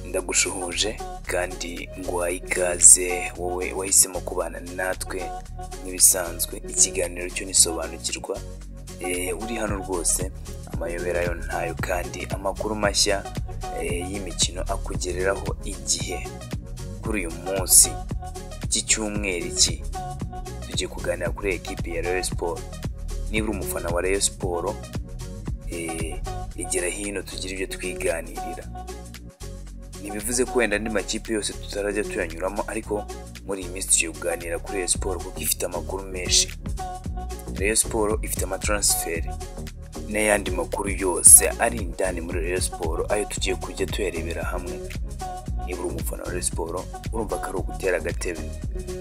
Ndagushuhuje kandi nguhaye ikaze wowe wahisemo kubana natwe nk'ibisanzwe. Ikiganiro cyo nisobanukirwa, uri hano rwose amayobera yo ntayo, kandi amakuru mashya y'imikino akugereraho igihe. Kuri uyu munsi cy'icyumweru iki tugiye kuganira kuri ekipe ya Rayon Sport. Niba uri umufana wa Rayon Sport, igera hino tugira ibyo twiganirira. Ntibivuze ko wenda andi makipe yose tutarajya tuyanyuramo, ariko muri iyi minsi tugiye kuganira kuri Rayon Sport kuko ifite amakuru menshi. Rayon Sport ifite amatransferi n'ayandi makuru yose ari indani muri Rayon Sport, ayo tugiye kujya tuyarebera hamwe. Niba uri umufana wa Rayon Sport urumva ko ari ugutera agatebe.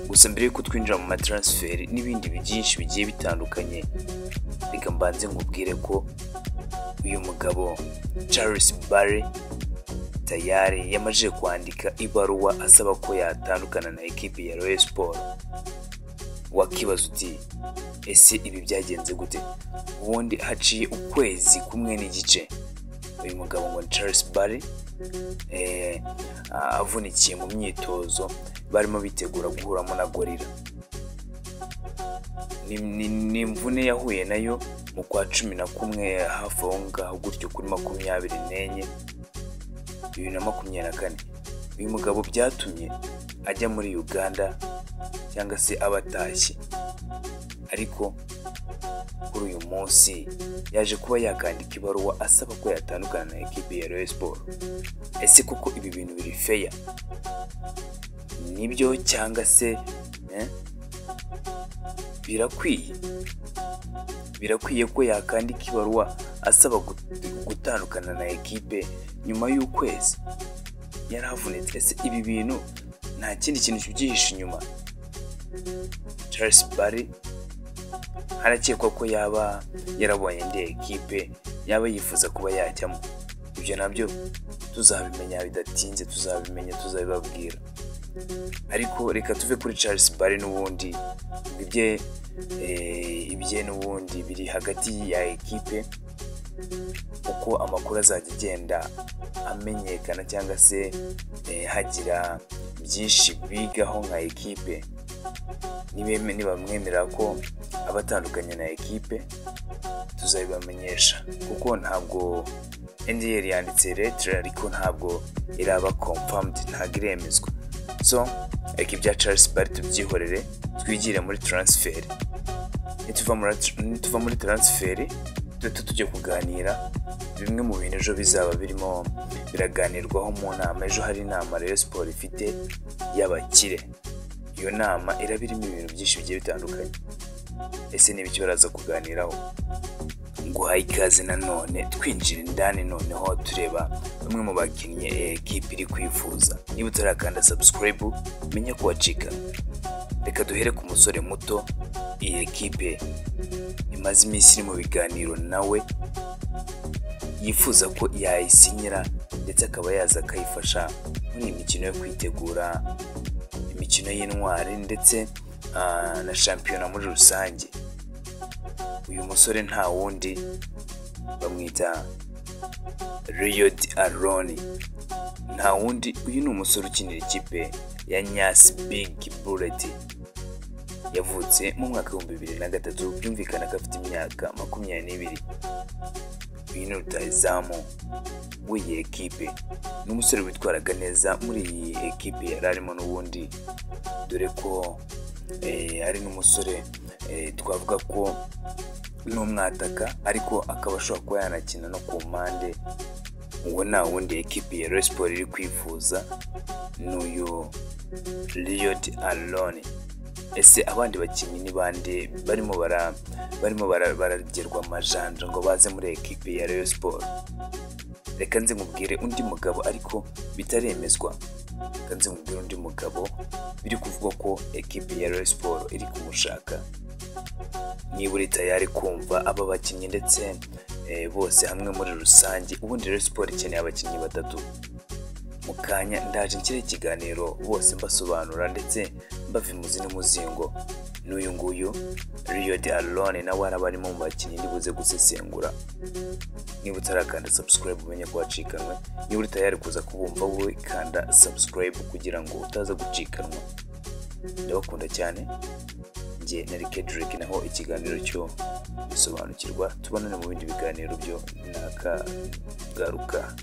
Gusa mbere yuko twinjira mu matransferi n'ibindi byinshi bigiye bitandukanye, reka mbanze nkubwire ko uyu mugabo Charles Barry tayari yamaze kwandika ibaruwa asaba ko yatandukana na ekipe ya Rayon Sport. Wakibaza uti ese ibi byagenze gute? Ubundi haciye ukwezi kumwe n'igice uyu mugabo ngo Charles Barry avunikiye mu myitozo barimo bitegura guhuramo na Gorilla. Ni imvune yahuye nayo mu kwa 11 hafi aho ngaho gutyo kuri 24 2024. Uyu mugabo byatumye ajya muri Uganda cyangwa se abatashye, ariko kuri uyu munsi yaje kuba yakandika ibaruwa asaba ko yatandukana na ekipe ya Rayon Sport. Ese koko ibi bintu biri fair? Nibyo cyangwa se birakwiye ko yakandika ibaruwa asaba gutandukana na ekipe nyuma y'ukwezi yaravunitse? Ese ibi bintu nta kindi kintu kibyihishe inyuma? Charles Barry harakekwa ko yaba yarabonye indi ekipe yaba yifuza kuba yajyamo. Ibyo nabyo tuzabimenya bidatinze, tuzabibabwira. Ariko reka tuve kuri Charles Barry n'ubundi ibye n'ubundi biri hagati ya ekipe, uko amakuru azajya agenda amenyekana cyangwa se hagira byinshi bigaho nka ekipe. Nibamwemerera ko abatandukanye na ekipe tuzabibamenyesha, kuko ntabwo NDL yanditse letter ariko ntabwo iraba confirmed, ntabwo iremezwa. So ekipe ya Charles Barry tubyihorere, twigire muri transfer. Nituva muri transfer tujye kuganira bimwe mu bintu ejo bizaba birimo biraganirwaho mu nama. Ejo hari inama Rayon Sport ifite y'abakire. Iyo nama irabirimo ibintu byinshi bigiye bitandukanye. Ese ni ibiki baraza kuganiraho? Nguhaye ikaze nanone, twinjira indani noneho tureba bamwe mu bakinnyi ekipe iri kwifuza. Niba utarakanda subscribe menya ko wacika. Reka duhere ku musore muto iyi ekipe imaze iminsi iri mu biganiro nawe, yifuza ko yayisinyira ndetse akaba yaza akayifasha muri imikino yo kwitegura imikino y'intwari ndetse na shampiyona muri rusange. Uyu musore nta wundi, bamwita Riyod Aroni. Nta wundi, uyu ni umusore ukinira ikipe ya Nyasi Big Bullet. Yavutse mu mwaka wa 2003, byumvikana ko afite imyaka 22. Uyu ni rutahizamu w'iyi ekipe. Ni umusore witwaraga neza muri iyi ekipe yari arimo n'ubundi, dore ko ari n'umusore twavuga ko n'umwataka, ariko akaba ashobora kuba yanakina no ku mpande. Uwo nta wundi ekipe ya Rayon Sport iri kwifuza n'uyu Riyod Aroni. Ese abandi bakinnyi ni bande barimo baragerwa amajanja ngo baze muri ekipe ya Rayon Sport? Reka nze mubwire undi mugabo ariko bitaremezwa. Reka nze mubwire undi mugabo biri kuvuga ko ekipe ya Rayon Sport iri kumushaka. Niba uri tayari kumva aba bakinnyi ndetse bose hamwe muri rusange, ubundi Rayon Sport ikeneye abakinnyi batatu. Mu kanya ndaje nshyira ikiganiro bose mbasobanura ndetse mbavimuzi n'umuzingo. n'uyu nguyu Rio de Alone nawe araba arimo mu bakinnyi ndibuze gusesengura. Niba utarakanda subscribe umenye ko wacikanwe, niba uri tayari kuza kubumva wowe kanda subscribe kugira ngo utaza gucikanwa. Ndabakunda cyane, njye na Kedrick, naho ikiganiro cyo bisobanukirwa tubonane mu bindi biganiro byo nakagaruka.